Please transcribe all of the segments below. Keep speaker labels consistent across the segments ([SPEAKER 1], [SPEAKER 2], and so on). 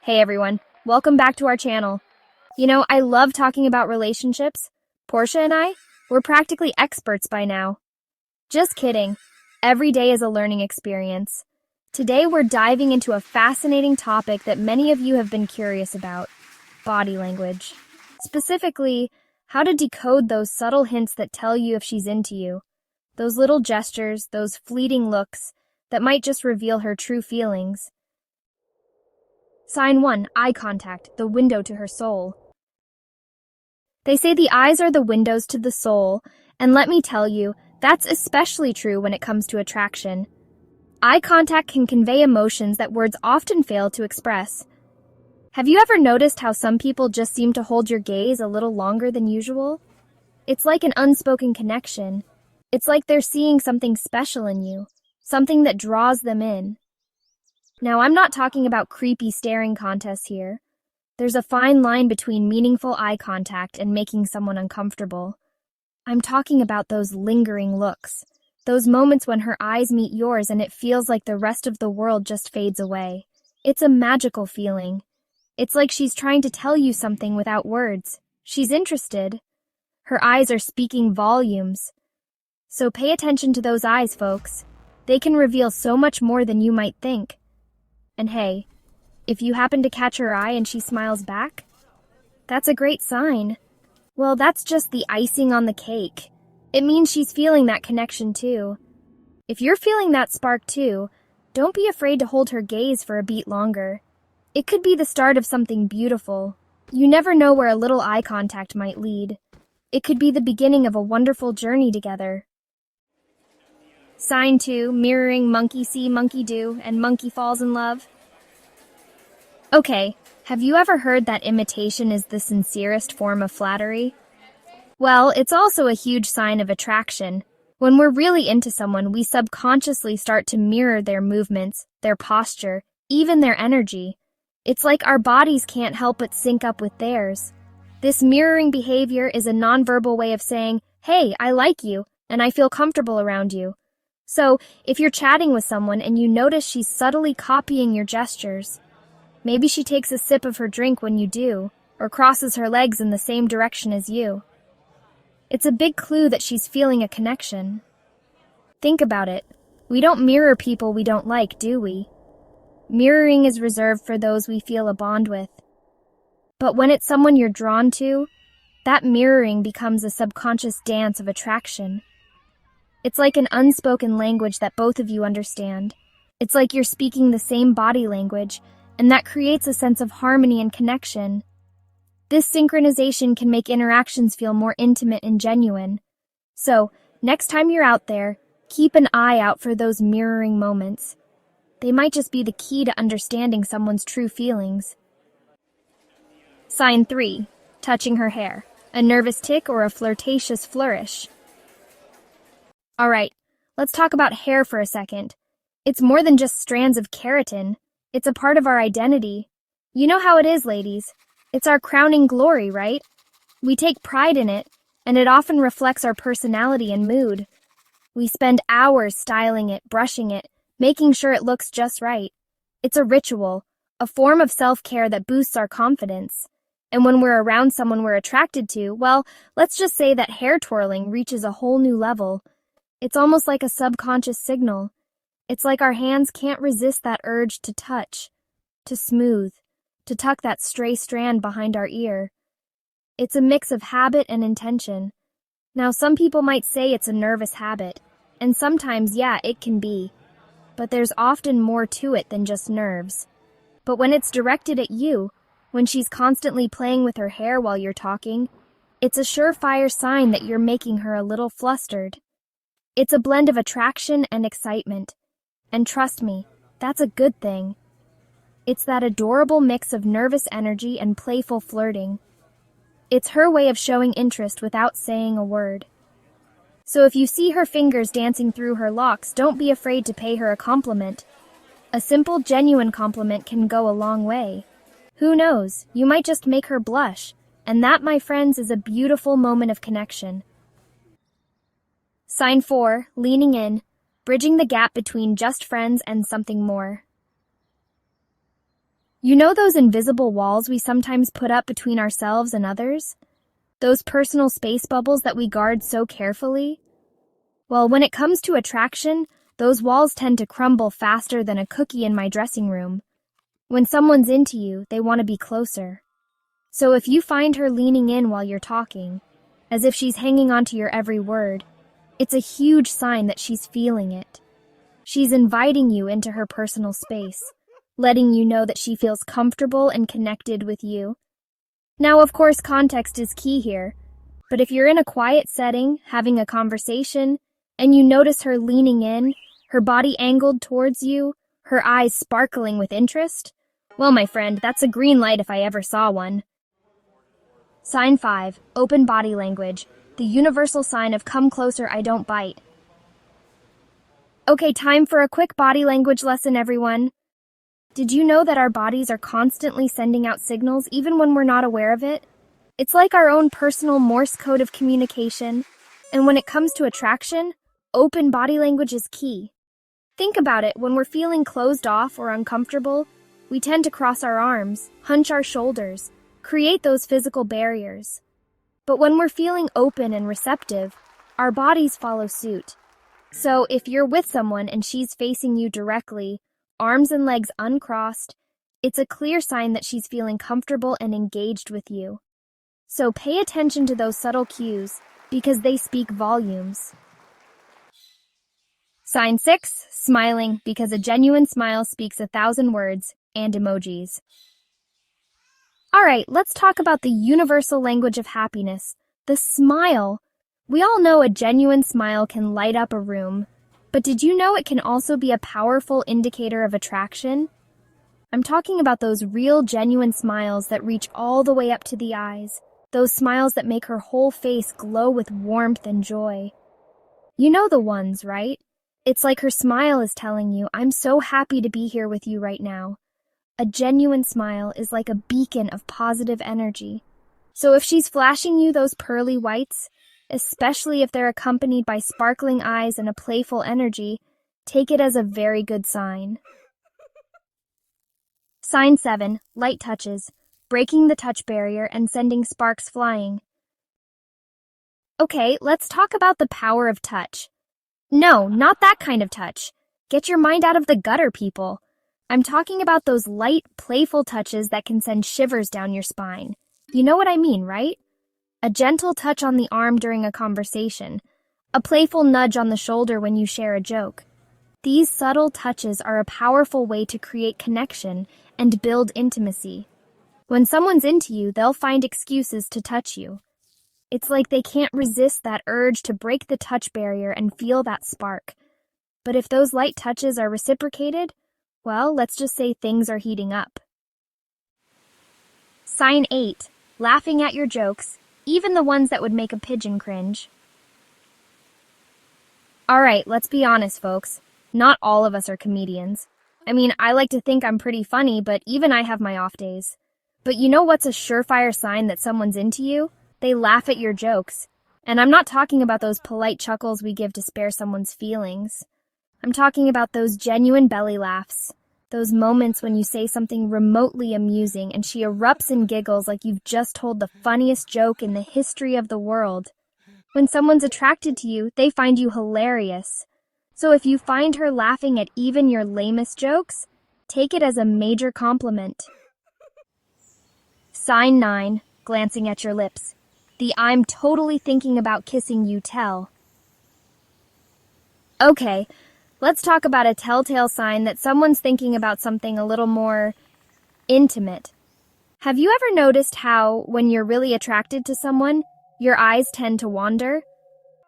[SPEAKER 1] Hey everyone, welcome back to our channel. I love talking about relationships. Portia and I, we're practically experts by now. Just kidding. Every day is a learning experience. Today we're diving into a fascinating topic that many of you have been curious about: body language. Specifically, how to decode those subtle hints that tell you if she's into you. Those little gestures, those fleeting looks that might just reveal her true feelings. Sign 1, eye contact, the window to her soul. They say the eyes are the windows to the soul, and let me tell you, that's especially true when it comes to attraction. Eye contact can convey emotions that words often fail to express. Have you ever noticed how some people just seem to hold your gaze a little longer than usual? It's like an unspoken connection. It's like they're seeing something special in you, something that draws them in. Now, I'm not talking about creepy staring contests here. There's a fine line between meaningful eye contact and making someone uncomfortable. I'm talking about those lingering looks, those moments when her eyes meet yours and it feels like the rest of the world just fades away. It's a magical feeling. It's like she's trying to tell you something without words. She's interested. Her eyes are speaking volumes. So pay attention to those eyes, folks. They can reveal so much more than you might think. And hey, if you happen to catch her eye and she smiles back, that's a great sign. Well, that's just the icing on the cake. It means she's feeling that connection too. If you're feeling that spark too, don't be afraid to hold her gaze for a beat longer. It could be the start of something beautiful. You never know where a little eye contact might lead. It could be the beginning of a wonderful journey together. Sign 2, mirroring monkey see, monkey do, and monkey falls in love. Okay, have you ever heard that imitation is the sincerest form of flattery? Well, it's also a huge sign of attraction. When we're really into someone, we subconsciously start to mirror their movements, their posture, even their energy. It's like our bodies can't help but sync up with theirs. This mirroring behavior is a nonverbal way of saying, "Hey, I like you, and I feel comfortable around you." So, if you're chatting with someone and you notice she's subtly copying your gestures, maybe she takes a sip of her drink when you do, or crosses her legs in the same direction as you, it's a big clue that she's feeling a connection. Think about it. We don't mirror people we don't like, do we? Mirroring is reserved for those we feel a bond with. But when it's someone you're drawn to, that mirroring becomes a subconscious dance of attraction. It's like an unspoken language that both of you understand. It's like you're speaking the same body language, and that creates a sense of harmony and connection. This synchronization can make interactions feel more intimate and genuine. So, next time you're out there, keep an eye out for those mirroring moments. They might just be the key to understanding someone's true feelings. Sign 3, touching her hair, a nervous tick or a flirtatious flourish. Alright, let's talk about hair for a second. It's more than just strands of keratin. It's a part of our identity. You know how it is, ladies. It's our crowning glory, right? We take pride in it, and it often reflects our personality and mood. We spend hours styling it, brushing it, making sure it looks just right. It's a ritual, a form of self-care that boosts our confidence. And when we're around someone we're attracted to, well, let's just say that hair twirling reaches a whole new level. It's almost like a subconscious signal. It's like our hands can't resist that urge to touch, to smooth, to tuck that stray strand behind our ear. It's a mix of habit and intention. Now, some people might say it's a nervous habit, and sometimes, yeah, it can be. But there's often more to it than just nerves. But when it's directed at you, when she's constantly playing with her hair while you're talking, it's a surefire sign that you're making her a little flustered. It's a blend of attraction and excitement. And trust me, that's a good thing. It's that adorable mix of nervous energy and playful flirting. It's her way of showing interest without saying a word. So if you see her fingers dancing through her locks, don't be afraid to pay her a compliment. A simple, genuine compliment can go a long way. Who knows, you might just make her blush, and that, my friends, is a beautiful moment of connection. Sign 4, leaning in, bridging the gap between just friends and something more. You know those invisible walls we sometimes put up between ourselves and others? Those personal space bubbles that we guard so carefully? Well, when it comes to attraction, those walls tend to crumble faster than a cookie in my dressing room. When someone's into you, they want to be closer. So if you find her leaning in while you're talking, as if she's hanging onto your every word, it's a huge sign that she's feeling it. She's inviting you into her personal space, letting you know that she feels comfortable and connected with you. Now, of course, context is key here, but if you're in a quiet setting, having a conversation, and you notice her leaning in, her body angled towards you, her eyes sparkling with interest, well, my friend, that's a green light if I ever saw one. Sign 5, open body language, the universal sign of come closer, I don't bite. Okay, time for a quick body language lesson, everyone. Did you know that our bodies are constantly sending out signals even when we're not aware of it? It's like our own personal Morse code of communication, and when it comes to attraction, open body language is key. Think about it, when we're feeling closed off or uncomfortable, we tend to cross our arms, hunch our shoulders, create those physical barriers. But when we're feeling open and receptive, our bodies follow suit. So if you're with someone and she's facing you directly, arms and legs uncrossed, it's a clear sign that she's feeling comfortable and engaged with you. So pay attention to those subtle cues, because they speak volumes. Sign 6, smiling, because a genuine smile speaks 1,000 words, and emojis. Alright, let's talk about the universal language of happiness, the smile. We all know a genuine smile can light up a room, but did you know it can also be a powerful indicator of attraction? I'm talking about those real, genuine smiles that reach all the way up to the eyes, those smiles that make her whole face glow with warmth and joy. You know the ones, right? It's like her smile is telling you, I'm so happy to be here with you right now. A genuine smile is like a beacon of positive energy. So if she's flashing you those pearly whites, especially if they're accompanied by sparkling eyes and a playful energy, take it as a very good sign. Sign 7, light touches, breaking the touch barrier and sending sparks flying. Okay, let's talk about the power of touch. No, not that kind of touch. Get your mind out of the gutter, people. I'm talking about those light, playful touches that can send shivers down your spine. You know what I mean, right? A gentle touch on the arm during a conversation, a playful nudge on the shoulder when you share a joke. These subtle touches are a powerful way to create connection and build intimacy. When someone's into you, they'll find excuses to touch you. It's like they can't resist that urge to break the touch barrier and feel that spark. But if those light touches are reciprocated, well, let's just say things are heating up. Sign 8, laughing at your jokes, even the ones that would make a pigeon cringe. Alright, let's be honest, folks. Not all of us are comedians. I mean, I like to think I'm pretty funny, but even I have my off days. But you know what's a surefire sign that someone's into you? They laugh at your jokes. And I'm not talking about those polite chuckles we give to spare someone's feelings. I'm talking about those genuine belly laughs. Those moments when you say something remotely amusing and she erupts in giggles like you've just told the funniest joke in the history of the world. When someone's attracted to you, they find you hilarious. So if you find her laughing at even your lamest jokes, take it as a major compliment. Sign 9, glancing at your lips. The I'm totally thinking about kissing you tell. Okay, let's talk about a telltale sign that someone's thinking about something a little more intimate. Have you ever noticed how, when you're really attracted to someone, your eyes tend to wander?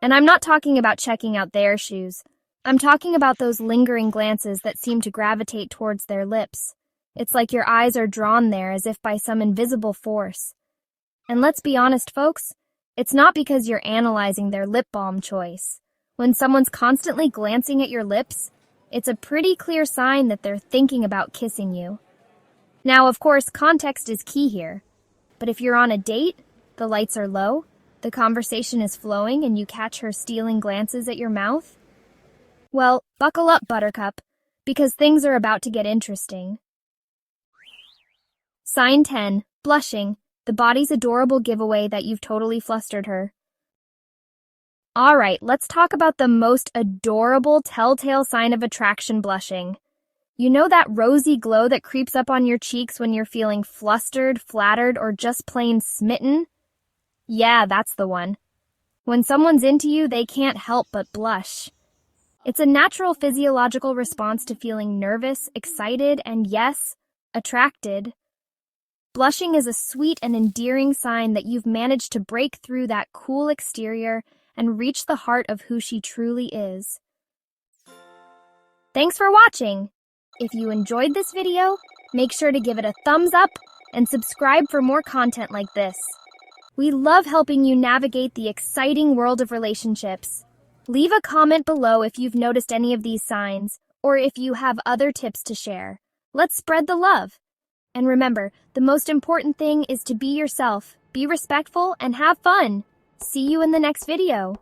[SPEAKER 1] And I'm not talking about checking out their shoes. I'm talking about those lingering glances that seem to gravitate towards their lips. It's like your eyes are drawn there as if by some invisible force. And let's be honest, folks, it's not because you're analyzing their lip balm choice. When someone's constantly glancing at your lips, it's a pretty clear sign that they're thinking about kissing you. Now, of course, context is key here. But if you're on a date, the lights are low, the conversation is flowing, and you catch her stealing glances at your mouth, well, buckle up, Buttercup, because things are about to get interesting. Sign 10, blushing, the body's adorable giveaway that you've totally flustered her. All right, let's talk about the most adorable telltale sign of attraction, blushing. You know that rosy glow that creeps up on your cheeks when you're feeling flustered, flattered, or just plain smitten? Yeah, that's the one. When someone's into you, they can't help but blush. It's a natural physiological response to feeling nervous, excited, and yes, attracted. Blushing is a sweet and endearing sign that you've managed to break through that cool exterior and reach the heart of who she truly is. Thanks for watching! If you enjoyed this video, make sure to give it a thumbs up and subscribe for more content like this. We love helping you navigate the exciting world of relationships. Leave a comment below if you've noticed any of these signs, or if you have other tips to share. Let's spread the love. And remember, the most important thing is to be yourself, be respectful, and have fun. See you in the next video.